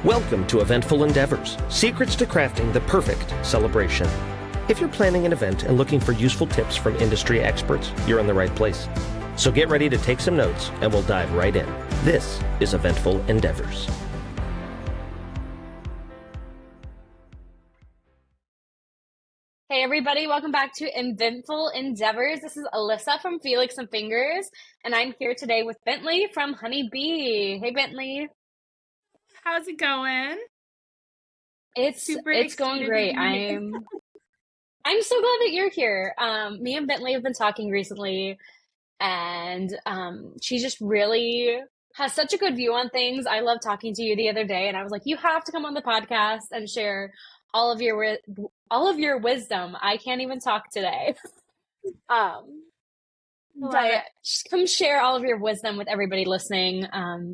Welcome to Eventful Endeavors, secrets to crafting the perfect celebration. If you're planning an event and looking for useful tips from industry experts, you're in the right place. So get ready to take some notes and we'll dive right in. This is Eventful Endeavors. Hey everybody, welcome back to Eventful Endeavors. This is Alyssa from Felix and Fingers, and I'm here today with Bentley from Honey Bee. Hey Bentley. How's it going? It's going great. I'm so glad that you're here. Me and Bentley have been talking recently, and she just really has such a good view on things. I love talking to you the other day, and I was like, you have to come on the podcast and share all of your wisdom. I can't even talk today. But just come share all of your wisdom with everybody listening,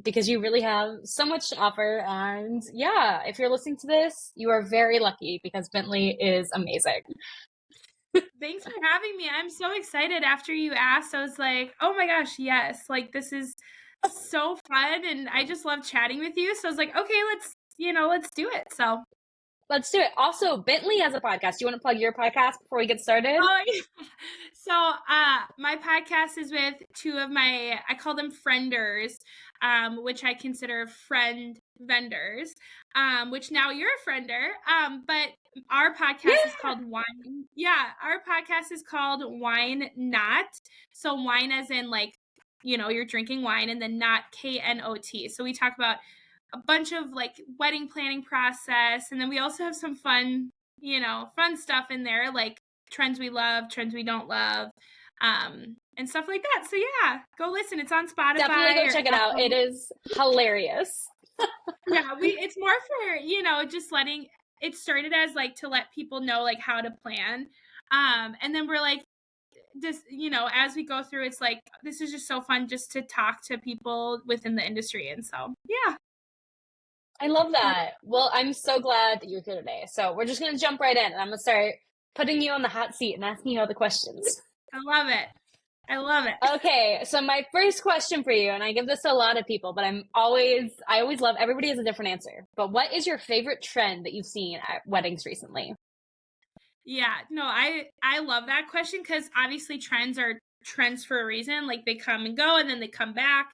because you really have so much to offer. And yeah, if you're listening to this, you are very lucky because Bentley is amazing. Thanks for having me. I'm so excited. After you asked, I was like, oh my gosh, yes. Like, this is so fun. And I just love chatting with you. So I was like, okay, let's do it. So let's do it. Also, Bentley has a podcast. Do you want to plug your podcast before we get started? Oh, yeah. So my podcast is with two of I call them frienders, which I consider friend vendors, which now you're a friender. But our podcast is called Wine. Yeah, our podcast is called Wine Not. So wine as in like, you're drinking wine, and then not KNOT. So we talk about a bunch of like wedding planning process, and then we also have some fun stuff in there, like trends we love, trends we don't love, and stuff like that. So yeah, go listen. It's on Spotify. Definitely go check it out. It is hilarious. Yeah, it's more for, just letting it started as like to let people know like how to plan. And then we're like, this, as we go through, it's like, this is just so fun just to talk to people within the industry. And so, yeah. I love that. Well, I'm so glad that you're here today. So we're just going to jump right in, and I'm going to start putting you on the hot seat and asking you all the questions. I love it. Okay, so my first question for you, and I give this to a lot of people, but I always love, everybody has a different answer. But what is your favorite trend that you've seen at weddings recently? Yeah, no, I love that question, because obviously trends are trends for a reason. Like, they come and go and then they come back.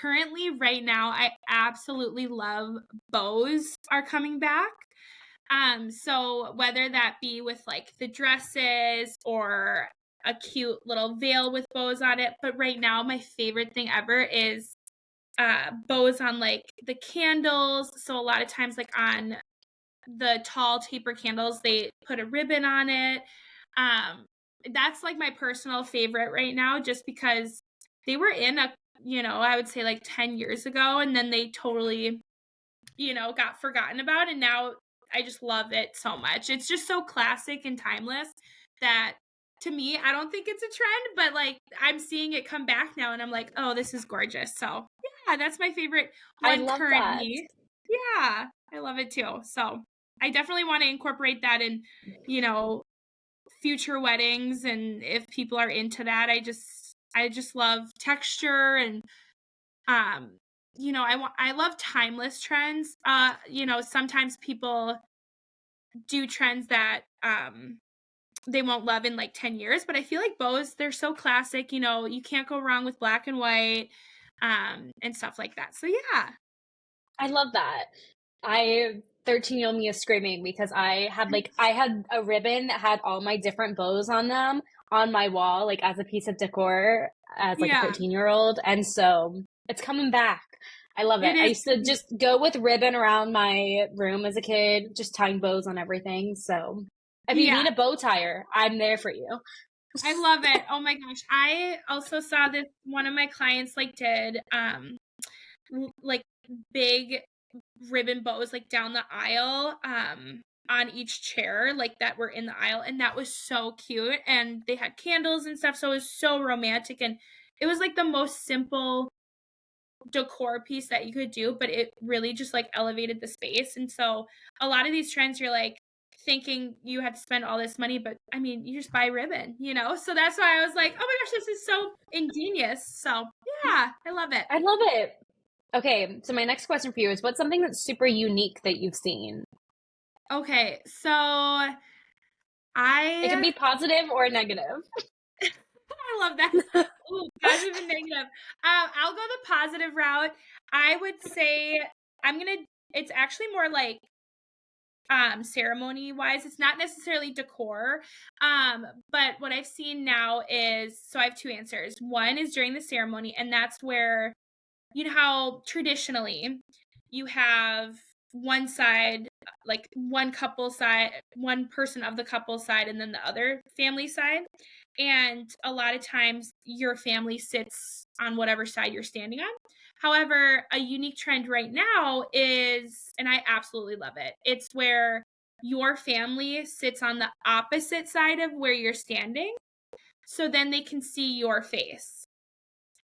Currently, right now, I absolutely love bows are coming back. So whether that be with like the dresses or a cute little veil with bows on it, but right now my favorite thing ever is bows on like the candles. So a lot of times, like on the tall taper candles, they put a ribbon on it. That's like my personal favorite right now, just because they were in I would say like 10 years ago, and then they totally, got forgotten about. And now I just love it so much. It's just so classic and timeless that, to me, I don't think it's a trend, but like I'm seeing it come back now, and I'm like, oh, this is gorgeous. So yeah, that's my favorite one. I love currently. That. Yeah, I love it too. So I definitely want to incorporate that in, future weddings. And if people are into that, I just love texture, and I love timeless trends. Sometimes people do trends that they won't love in like 10 years, but I feel like bows, they're so classic. You can't go wrong with black and white, and stuff like that. So yeah, I love that. 13-year-old me is screaming because I had a ribbon that had all my different bows on them on my wall, like as a piece of decor as like a 13-year-old. And so it's coming back. I love it. I used to just go with ribbon around my room as a kid, just tying bows on everything. So if you need a bow tire, I'm there for you. I love it. Oh my gosh. I also saw this, one of my clients did like big ribbon bows like down the aisle on each chair, like that were in the aisle, and that was so cute. And they had candles and stuff, so it was so romantic, and it was like the most simple decor piece that you could do, but it really just like elevated the space. And so a lot of these trends, you're like thinking you have to spend all this money, but I mean, you just buy ribbon, so that's why I was like, oh my gosh, this is so ingenious. So yeah, I love it. Okay, so my next question for you is, what's something that's super unique that you've seen? Okay, so It can I be positive or negative. I love that. Ooh, positive and negative. I'll go the positive route. I would say it's actually more like ceremony wise. It's not necessarily decor. But what I've seen now is, so I have two answers. One is during the ceremony, and that's where, you know how traditionally you have one side, like one couple side, one person of the couple side, and then the other family side. And a lot of times your family sits on whatever side you're standing on. However, a unique trend right now is, and I absolutely love it, it's where your family sits on the opposite side of where you're standing. So then they can see your face.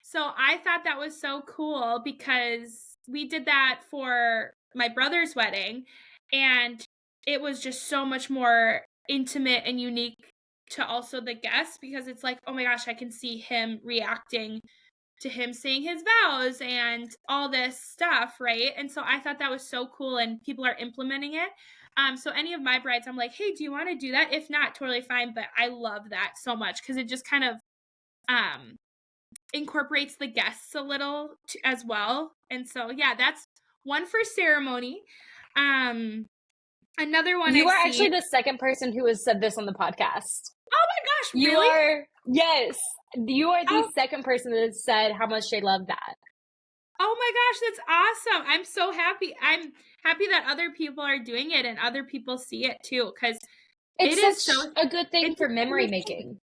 So I thought that was so cool because we did that for my brother's wedding, and it was just so much more intimate and unique to also the guests, because it's like, oh my gosh, I can see him reacting to him saying his vows and all this stuff, right? And so I thought that was so cool, and people are implementing it. So any of my brides, I'm like, hey, do you want to do that? If not, totally fine. But I love that so much because it just kind of um incorporates the guests a little as well. And so yeah, that's one for ceremony. Another one You I've are seen. actually the second person who has said this on the podcast. Oh my gosh, You really? are, yes, you are the Oh, second person that said how much they love that. oh my gosh, that's awesome. I'm so happy. I'm happy that other people are doing it and other people see it too, because it It's is so, such a good thing it's for a memory cool thing. making.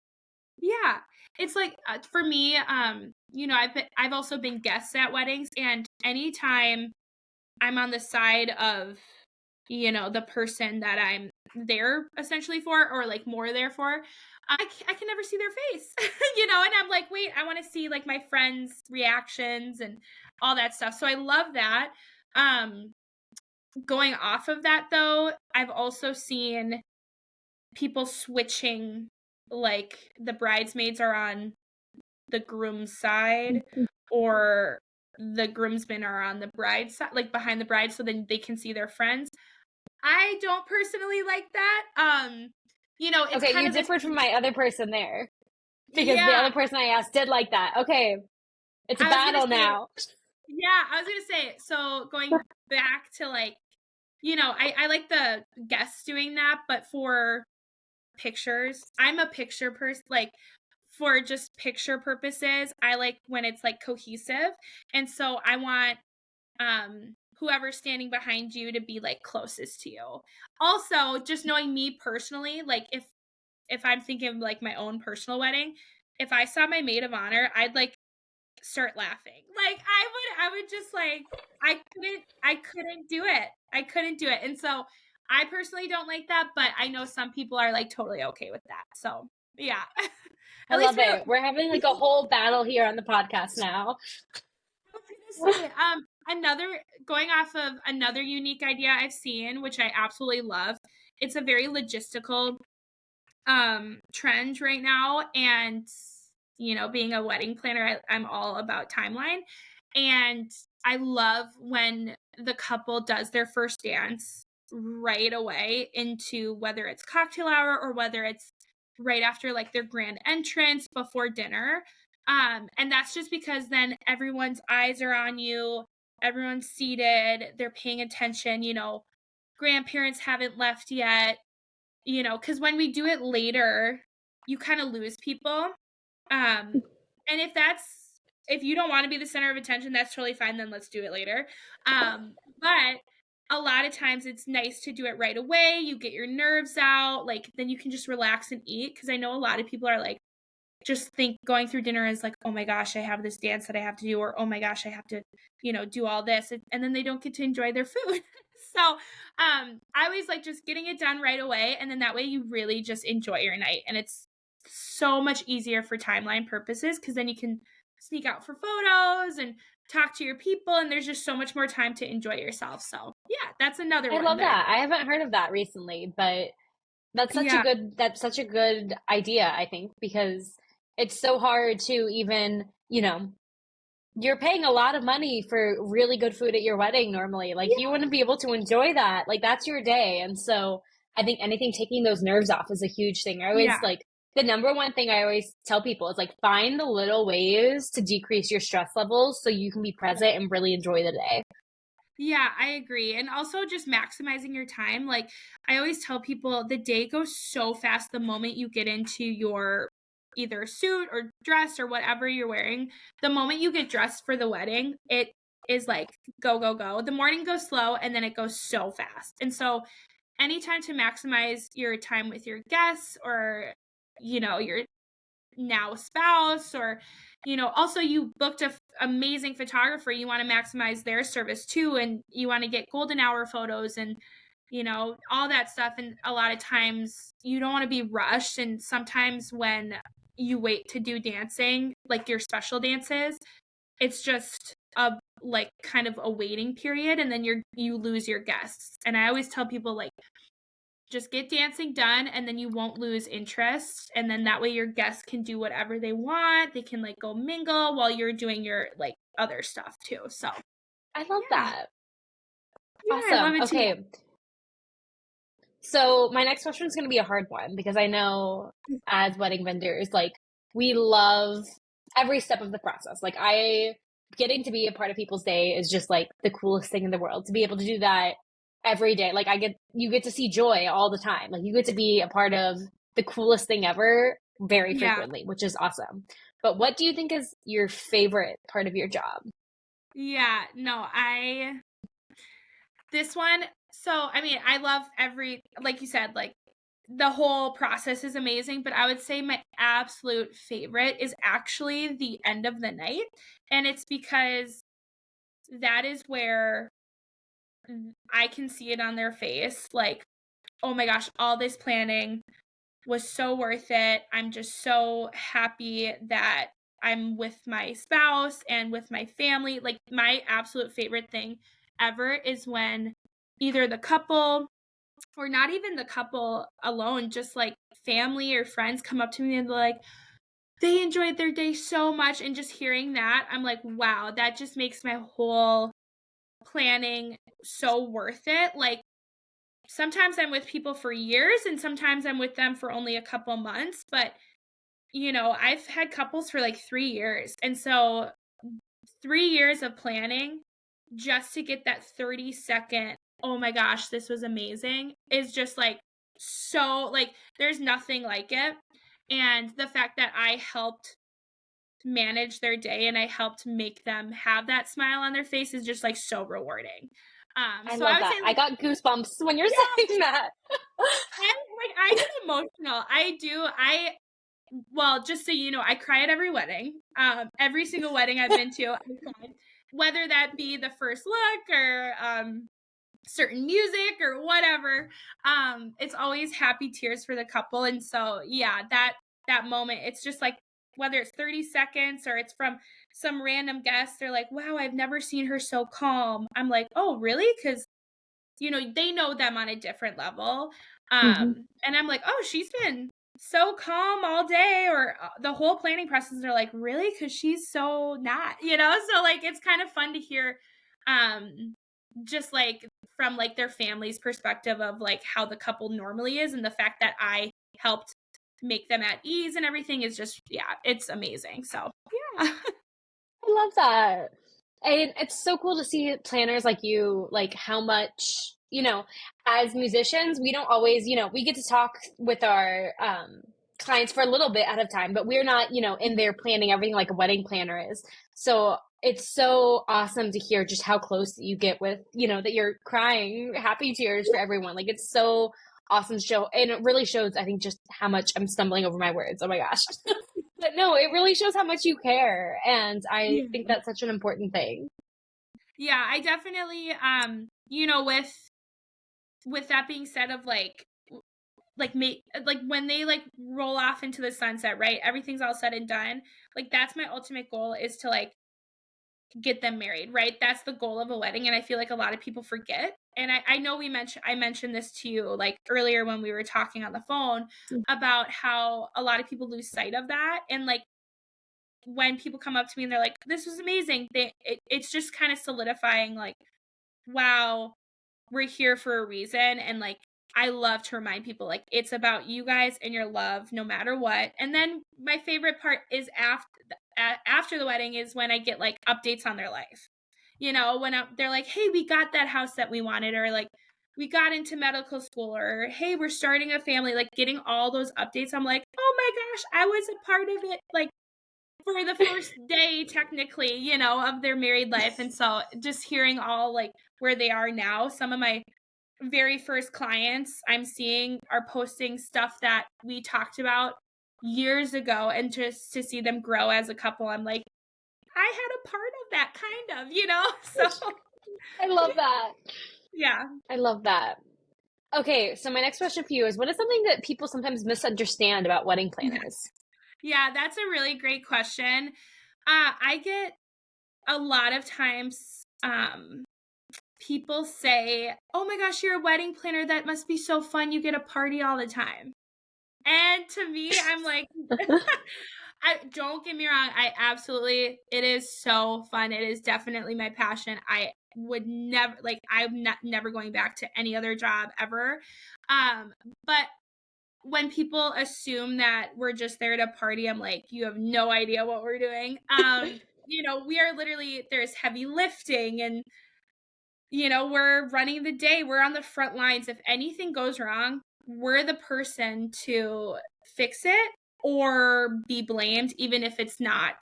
Yeah. It's like for me, I've also been guests at weddings, and anytime I'm on the side of, the person that I'm there essentially for, or like more there for, I can never see their face, and I'm like, wait, I want to see like my friends' reactions and all that stuff. So I love that. Going off of that though, I've also seen people switching, like the bridesmaids are on the groom's side, or the groomsmen are on the bride's side, like behind the bride, so then they can see their friends. I don't personally like that. It's Okay, kind you of this, differed from my other person there because the yeah. other person I asked did like that. Okay, it's a I was gonna battle say, now. yeah, I was gonna say, so going back to like, I like the guests doing that, but for pictures, I'm a picture person, like for just picture purposes, I like when it's like cohesive. And so I want whoever's standing behind you to be like closest to you. Also, just knowing me personally, like if I'm thinking of like my own personal wedding, if I saw my maid of honor, I'd like start laughing. Like I would just like, I couldn't do it. I couldn't do it. And so I personally don't like that, but I know some people are like totally okay with that. So yeah. I At least love we don't. it. We're having like a whole battle here on the podcast now. I was gonna say, another going off of another unique idea I've seen, which I absolutely love. It's a very logistical trend right now, and being a wedding planner, I'm all about timeline, and I love when the couple does their first dance right away into, whether it's cocktail hour or whether it's right after like their grand entrance before dinner. And that's just because then everyone's eyes are on you, everyone's seated, they're paying attention, grandparents haven't left yet, because when we do it later, you kind of lose people. And if you don't want to be the center of attention, that's totally fine. Then let's do it later. But a lot of times it's nice to do it right away. You get your nerves out, like then you can just relax and eat. Because I know a lot of people are like, just think going through dinner is like, oh my gosh, I have this dance that I have to do, or oh my gosh, I have to, do all this, and then they don't get to enjoy their food. So I always like just getting it done right away, and then that way you really just enjoy your night, and it's so much easier for timeline purposes, because then you can sneak out for photos and talk to your people, and there's just so much more time to enjoy yourself. So yeah, that's another I one love that that. I haven't heard of that recently, but yeah. that's such a good idea, I think, because it's so hard to even, you're paying a lot of money for really good food at your wedding normally. Like you wouldn't be able to enjoy that. Like that's your day. And so I think anything taking those nerves off is a huge thing. I always Yeah. like the number one thing I always tell people is like find the little ways to decrease your stress levels so you can be present and really enjoy the day. Yeah, I agree. And also just maximizing your time. Like I always tell people the day goes so fast the moment you get into your either suit or dress or whatever you're wearing. The moment you get dressed for the wedding, it is like go, go, go. The morning goes slow and then it goes so fast. And so anytime to maximize your time with your guests or, your now spouse or also you booked a amazing photographer, you want to maximize their service too, and you want to get golden hour photos and all that stuff. And a lot of times you don't want to be rushed, and sometimes when you wait to do dancing, like your special dances, it's just a like kind of a waiting period, and then you lose your guests. And I always tell people like just get dancing done and then you won't lose interest, and then that way your guests can do whatever they want. They can like go mingle while you're doing your like other stuff too. So I love yeah. that. I Awesome. love it too. Okay. So my next question is going to be a hard one because I know as wedding vendors, like we love every step of the process. Like I getting to be a part of people's day is just like the coolest thing in the world to be able to do that every day. Like you get to see joy all the time. Like you get to be a part of the coolest thing ever very Yeah. frequently, which is awesome. But what do you think is your favorite part of your job? Yeah, no, this one, so I mean, I love like you said, like the whole process is amazing, but I would say my absolute favorite is actually the end of the night. And it's because that is where I can see it on their face. Like, oh my gosh, all this planning was so worth it. I'm just so happy that I'm with my spouse and with my family. Like, my absolute favorite thing ever is when either the couple or not even the couple alone, just like family or friends come up to me and they're like, they enjoyed their day so much. And just hearing that, I'm like, wow, that just makes my whole planning so worth it. Like, sometimes I'm with people for years and sometimes I'm with them for only a couple months, but I've had couples for like 3 years. And so 3 years of planning just to get that 30-second, oh my gosh, this was amazing, is just like so like there's nothing like it. And the fact that I helped manage their day and I helped make them have that smile on their face is just like so rewarding. I So love I would that. say I like, got goosebumps when you're yeah, saying that. I get emotional. I do. Well, just so you know, I cry at every wedding. Every single wedding I've been to, I cried. Whether that be the first look or certain music or whatever. It's always happy tears for the couple. And so yeah, that moment, it's just like whether it's 30 seconds or it's from some random guest, they're like, wow, I've never seen her so calm. I'm like, oh, really? Because they know them on a different level. And I'm like, oh, she's been so calm all day, or the whole planning process. They're like, really? Because she's so not, so like it's kind of fun to hear, just like from like their family's perspective of like how the couple normally is, and the fact that I helped make them at ease and everything is just, yeah, it's amazing. So yeah. I love that. And it's so cool to see planners like you, like how much, as musicians, we don't always, we get to talk with our clients for a little bit at a time, but we're not, in there planning everything like a wedding planner is. So it's so awesome to hear just how close you get with, that you're crying happy tears for everyone. Like it's so awesome to show. And it really shows, I think, just how much I'm stumbling over my words. Oh my gosh. But no, it really shows how much you care. And I think that's such an important thing. Yeah, I definitely, with that being said, of like when they like roll off into the sunset, right? Everything's all said and done. Like that's my ultimate goal, is to like get them married, right? That's the goal of a wedding. And I feel like a lot of people forget. And I know I mentioned this to you like earlier when we were talking on the phone about how a lot of people lose sight of that. And like when people come up to me and they're like, this was amazing, it's just kind of solidifying, like, wow, we're here for a reason. And like, I love to remind people, like, it's about you guys and your love no matter what. And then my favorite part is after the wedding is when I get like updates on their life. When they're like, hey, we got that house that we wanted, or like, we got into medical school, or hey, we're starting a family, like getting all those updates. I'm like, oh my gosh, I was a part of it, like for the first day technically, of their married life. And so just hearing all like where they are now, some of my very first clients I'm seeing are posting stuff that we talked about years ago, and just to see them grow as a couple, I'm like, I had a part of that, kind of, so I love that. yeah. I love that. Okay, so my next question for you is, what is something that people sometimes misunderstand about wedding planners? Yeah, that's a really great question. I get a lot of times people say, oh my gosh, you're a wedding planner, that must be so fun, you get a party all the time. And to me, I'm like, don't get me wrong, it is so fun. It is definitely my passion. I would never, like, I'm never going back to any other job ever. But when people assume that we're just there to party, I'm like, you have no idea what we're doing. We are literally, there's heavy lifting, and we're running the day. We're on the front lines. If anything goes wrong, we're the person to fix it or be blamed, even if it's not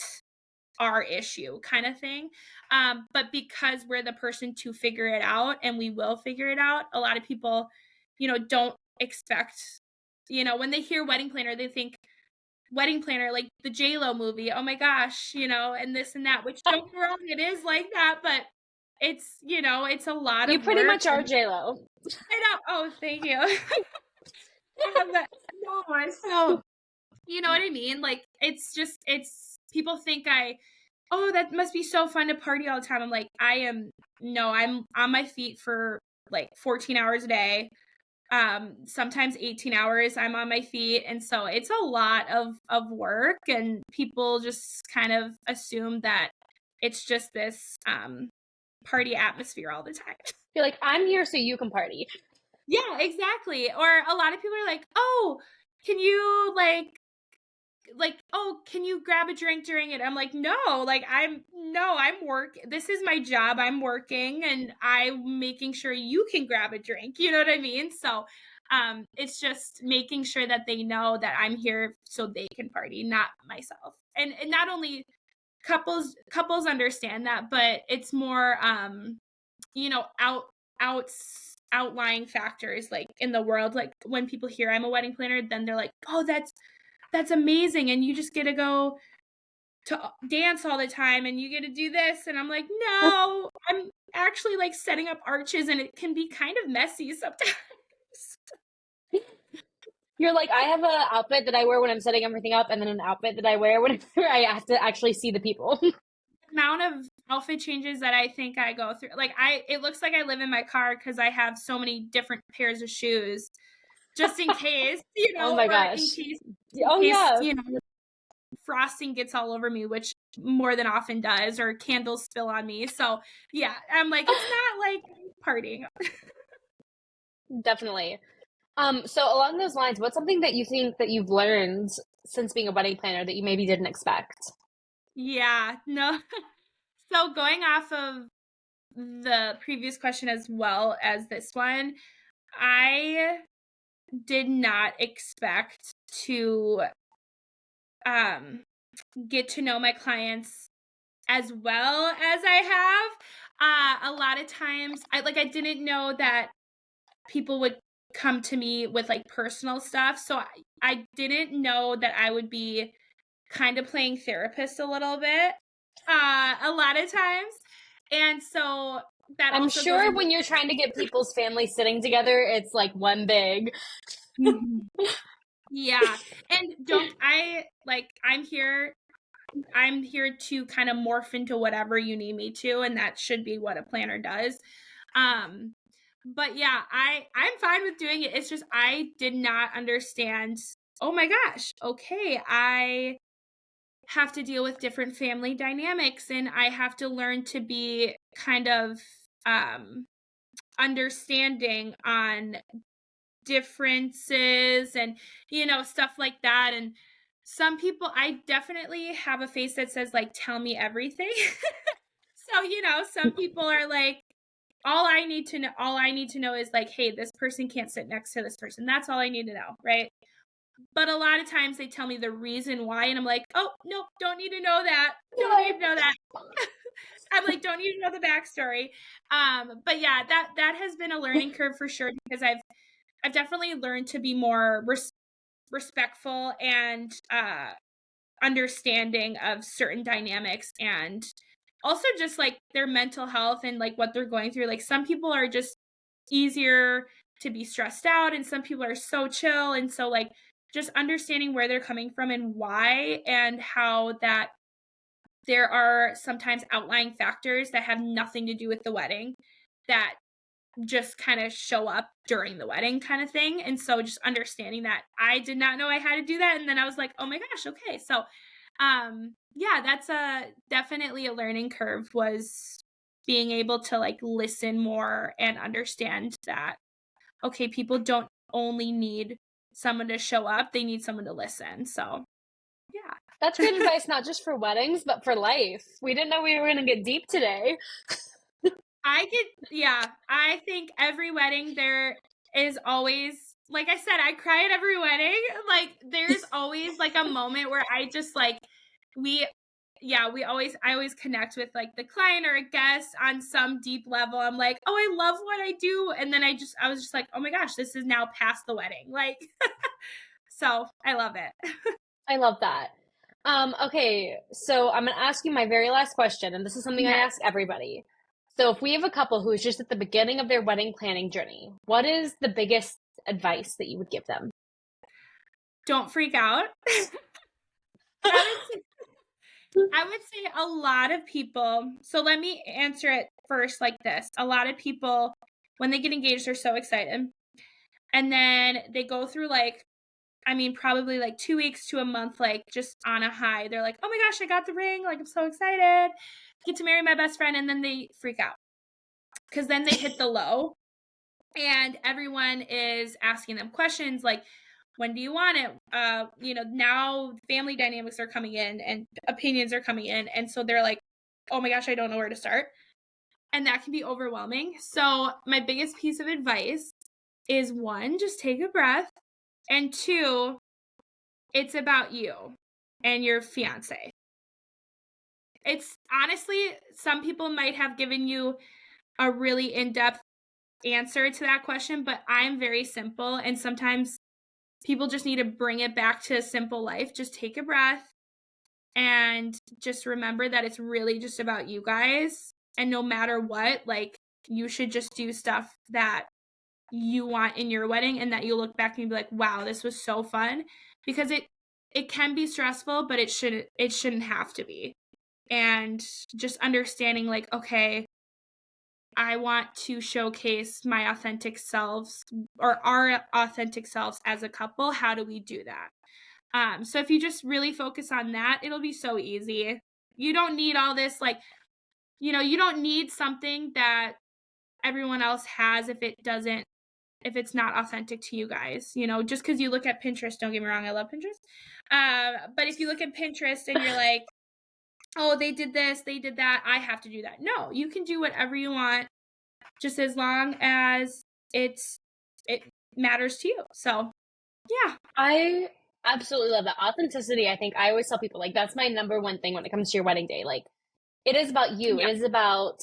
our issue, kind of thing. But because we're the person to figure it out, and we will figure it out, a lot of people, don't expect, when they hear wedding planner, they think wedding planner, like the J-Lo movie. Oh my gosh, and this and that, which, don't get me wrong, it is like that, but it's, it's a lot You of pretty work. much are J-Lo. I know. Oh, thank you. So, you know what I mean? Like, it's people think that must be so fun to party all the time. I'm like, I'm on my feet for like 14 hours a day. Sometimes 18 hours I'm on my feet. And so it's a lot of work, and people just kind of assume that it's just this, party atmosphere all the time. You're like, I'm here so you can party. Yeah, exactly. Or a lot of people are like, oh, can you oh, can you grab a drink during it? I'm like, no, like I'm this is my job. I'm working, and I'm making sure you can grab a drink. You know what I mean? So it's just making sure that they know that I'm here so they can party, not myself. And not only couples understand that, but it's more outlying factors, like in the world. Like when people hear I'm a wedding planner, then they're like, oh, that's amazing, and you just get to go to dance all the time, and you get to do this. And I'm like, no, I'm actually like setting up arches, and it can be kind of messy sometimes. You're like, I have an outfit that I wear when I'm setting everything up, and then an outfit that I wear whenever I have to actually see the people. Amount of outfit changes that I think I go through, like it looks like I live in my car because I have so many different pairs of shoes, just in case, Oh my gosh. Yeah. Frosting gets all over me, which more than often does, or candles spill on me. So yeah, I'm like, it's not like partying. Definitely. So along those lines, what's something that you think that you've learned since being a wedding planner that you maybe didn't expect? Yeah, no. So going off of the previous question as well as this one, I did not expect to get to know my clients as well as I have. A lot of times I didn't know that people would come to me with like personal stuff. So I didn't know that I would be kind of playing therapist a little bit, a lot of times. And so that I'm also sure when you're trying to get people's families sitting together, it's like one big. Yeah. And I'm here to kind of morph into whatever you need me to, and that should be what a planner does. But yeah, I'm fine with doing it. It's just I did not understand, oh my gosh, okay, I have to deal with different family dynamics, and I have to learn to be kind of understanding on differences and, stuff like that. And some people, I definitely have a face that says, like, tell me everything. So, some people are like, all I need to know is like, hey, this person can't sit next to this person. That's all I need to know, right? But a lot of times they tell me the reason why, and I'm like, oh, nope, don't need to know that. Don't need to know that. I'm like, don't need to know the backstory. But yeah, that has been a learning curve for sure, because I've definitely learned to be more respectful and understanding of certain dynamics, and also just like their mental health and like what they're going through. Like, some people are just easier to be stressed out, and some people are so chill. And so, like, just understanding where they're coming from and why, and how that there are sometimes outlying factors that have nothing to do with the wedding that just kind of show up during the wedding, kind of thing. And so just understanding that I did not know I had to do that. And then I was like, oh my gosh, okay. So yeah, that's definitely a learning curve, was being able to like listen more and understand that, okay, people don't only need someone to show up, they need someone to listen. So yeah. That's good advice, not just for weddings, but for life. We didn't know we were going to get deep today. I think every wedding there is always, like I said, I cry at every wedding. Like, there's always like a moment where I just like, I always connect with like the client or a guest on some deep level. I'm like, oh, I love what I do. And then I was just like, oh my gosh, this is now past the wedding. Like, so I love it. I love that. Okay, so I'm going to ask you my very last question, and this is something I ask everybody. So if we have a couple who's just at the beginning of their wedding planning journey, what is the biggest advice that you would give them? Don't freak out. I would say a lot of people, so let me answer it first like this. A lot of people, when they get engaged, they're so excited. And then they go through like, probably like 2 weeks to a month, like just on a high. They're like, oh my gosh, I got the ring. Like, I'm so excited. Get to marry my best friend. And then they freak out, because then they hit the low, and everyone is asking them questions like, when do you want it? Now family dynamics are coming in and opinions are coming in. And so they're like, oh my gosh, I don't know where to start. And that can be overwhelming. So my biggest piece of advice is, one, just take a breath. And two, it's about you and your fiance. It's honestly, some people might have given you a really in-depth answer to that question, but I'm very simple. And sometimes people just need to bring it back to a simple life. Just take a breath and just remember that it's really just about you guys. And no matter what, like, you should just do stuff that you want in your wedding, and that you'll look back and be like, wow, this was so fun. Because it can be stressful, but it shouldn't have to be. And just understanding like, okay, I want to showcase my authentic selves, or our authentic selves as a couple. How do we do that? So if you just really focus on that, it'll be so easy. You don't need all this, like, you don't need something that everyone else has if it's not authentic to you guys. Just because you look at Pinterest, don't get me wrong, I love Pinterest. But if you look at Pinterest and you're like, oh, they did this, they did that, I have to do that. No, you can do whatever you want, just as long as it matters to you. So yeah. I absolutely love that. Authenticity, I think I always tell people, like, that's my number one thing when it comes to your wedding day. Like, it is about you. Yeah. It is about,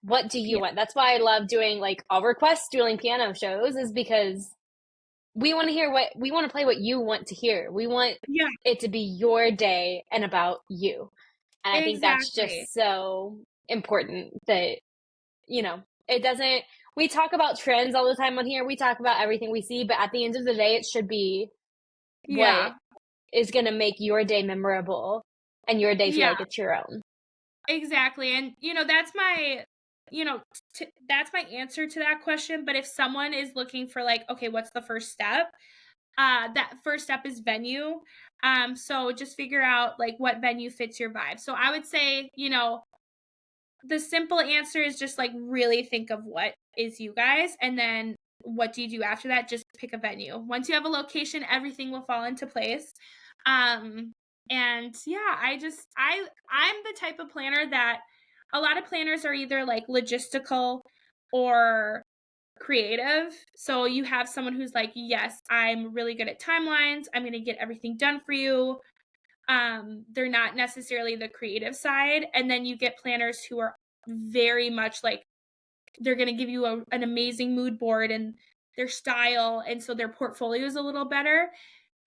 what do you want? That's why I love doing like all request dueling piano shows, is because we want to play what you want to hear. We want it to be your day and about you. And I think that's just so important that, we talk about trends all the time on here. We talk about everything we see, but at the end of the day, it should be what is going to make your day memorable and your day feel like it's your own. Exactly. And, that's my, that's my answer to that question. But if someone is looking for like, okay, what's the first step? That first step is venue. So just figure out like what venue fits your vibe. So I would say, the simple answer is just like really think of what is you guys, and then what do you do after that? Just pick a venue. Once you have a location, everything will fall into place. And yeah, I'm the type of planner that a lot of planners are either like logistical or creative. So you have someone who's like, yes, I'm really good at timelines. I'm going to get everything done for you. They're not necessarily the creative side. And then you get planners who are very much like, they're going to give you an amazing mood board and their style. And so their portfolio is a little better.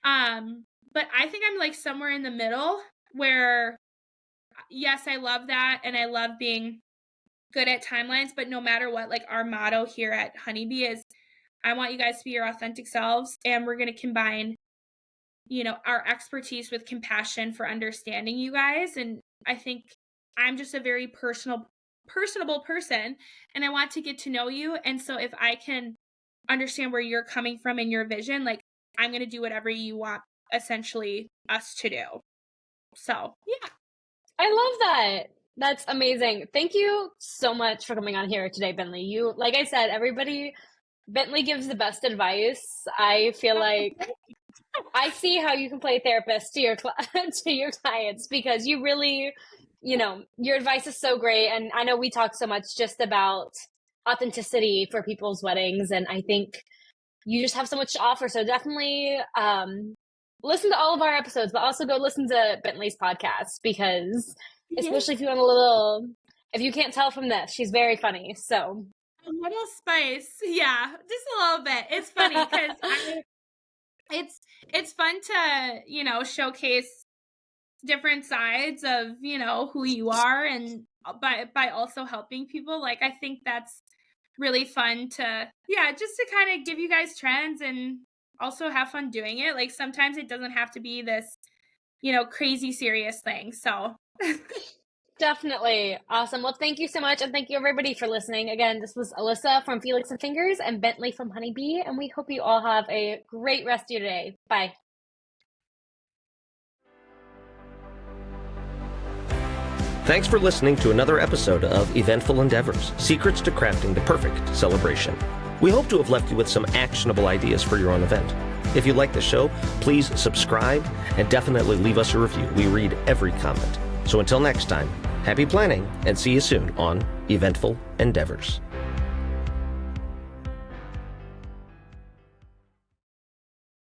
But I think I'm like somewhere in the middle where, yes, I love that. And I love being good at timelines, but no matter what, like our motto here at Honeybee is, I want you guys to be your authentic selves, and we're going to combine, our expertise with compassion for understanding you guys. And I think I'm just a very personable person, and I want to get to know you. And so if I can understand where you're coming from and your vision, like I'm going to do whatever you want essentially us to do. So, yeah. I love that. That's amazing. Thank you so much for coming on here today, Bentley. You, like I said, Bentley gives the best advice. I feel like I see how you can play therapist to your clients, because you really, your advice is so great. And I know we talk so much just about authenticity for people's weddings, and I think you just have so much to offer. So definitely listen to all of our episodes, but also go listen to Bentley's podcast, because especially if you want if you can't tell from this, she's very funny. So a little spice. Yeah, just a little bit. It's funny because it's fun to, showcase different sides of, who you are, and by also helping people. Like, I think that's really fun to, just to kind of give you guys trends and also have fun doing it. Like, sometimes it doesn't have to be this, crazy serious thing. So definitely. Awesome. Well, thank you so much. And thank you everybody for listening. Again, this was Alyssa from Felix and Fingers and Bentley from Honeybee. And we hope you all have a great rest of your day. Bye. Thanks for listening to another episode of Eventful Endeavors, Secrets to Crafting the Perfect Celebration. We hope to have left you with some actionable ideas for your own event. If you like the show, please subscribe and definitely leave us a review. We read every comment. So until next time, happy planning and see you soon on Eventful Endeavors.